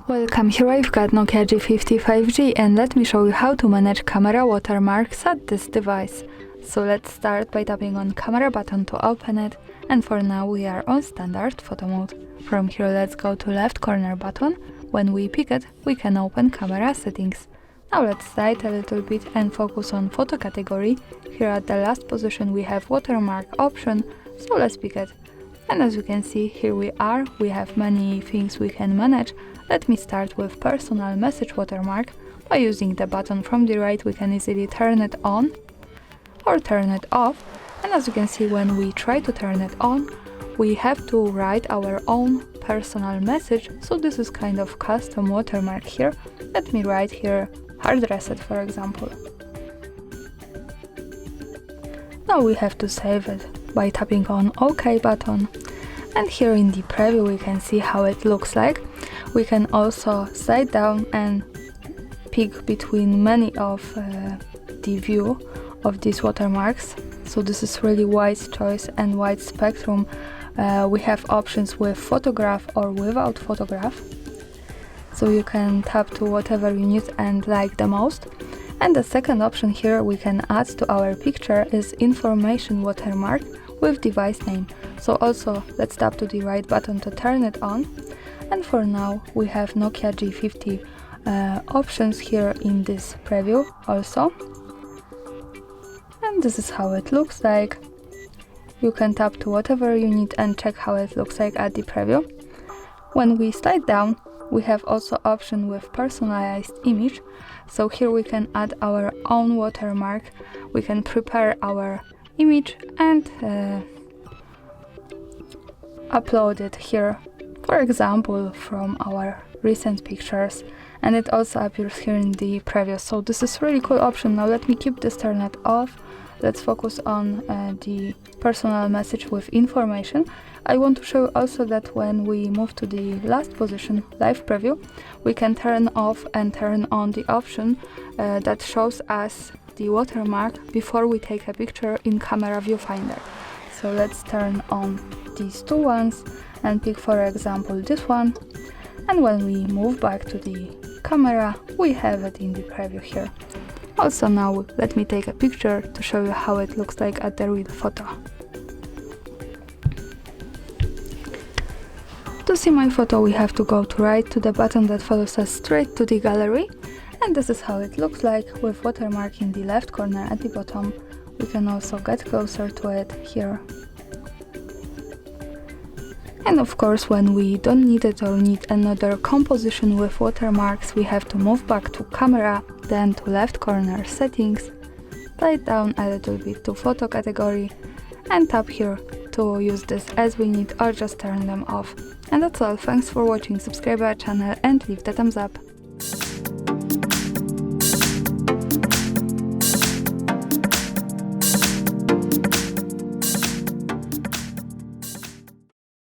Welcome, here I've got NOKIA G50 5G and let me show you how to manage camera watermarks at this device. So let's start by tapping on camera button to open it, and for now we are on standard photo mode. From here let's go to left corner button. When we pick it, we can open camera settings. Now let's slide a little bit and focus on photo category. Here at the last position we have watermark option, so let's pick it. And as you can see, here we are, we have many things we can manage. Let me start with personal message watermark. By using the button from the right we can easily turn it on or turn it off. And as you can see, when we try to turn it on, we have to write our own personal message, so this is kind of custom watermark here. Let me write here Hardreset, for example. Now we have to save it by tapping on OK button, and here in the preview we can see how it looks like. We can also slide down and pick between many of the view of these watermarks, so this is really wide choice and wide spectrum. We have options with photograph or without photograph, so you can tap to whatever you need and like the most. And the second option here we can add to our picture is information watermark with device name. So also let's tap to the right button to turn it on. And for now we have NOKIA G50 options here in this preview also. And this is how it looks like. You can tap to whatever you need and check how it looks like at the preview. When we slide down, we have also option with personalized image. So here we can add our own watermark. We can prepare our image and upload it here, for example from our recent pictures, and it also appears here in the preview. So this is really cool option. Now let me keep this turned off. Let's focus on the personal message with information. I want to show also that when we move to the last position, live preview, we can turn off and turn on the option that shows us the watermark before we take a picture in camera viewfinder. So let's turn on these two ones and pick, for example, this one. And when we move back to the camera, we have it in the preview here. Also now let me take a picture to show you how it looks like at the real photo. To see my photo we have to go to right to the button that follows us straight to the gallery, and this is how it looks like with watermark in the left corner at the bottom. We can also get closer to it here. And of course when we don't need it or need another composition with watermarks, we have to move back to camera, then to left corner settings, slide down a little bit to photo category and tap here to use this as we need or just turn them off. And that's all, thanks for watching, subscribe our channel and leave the thumbs up.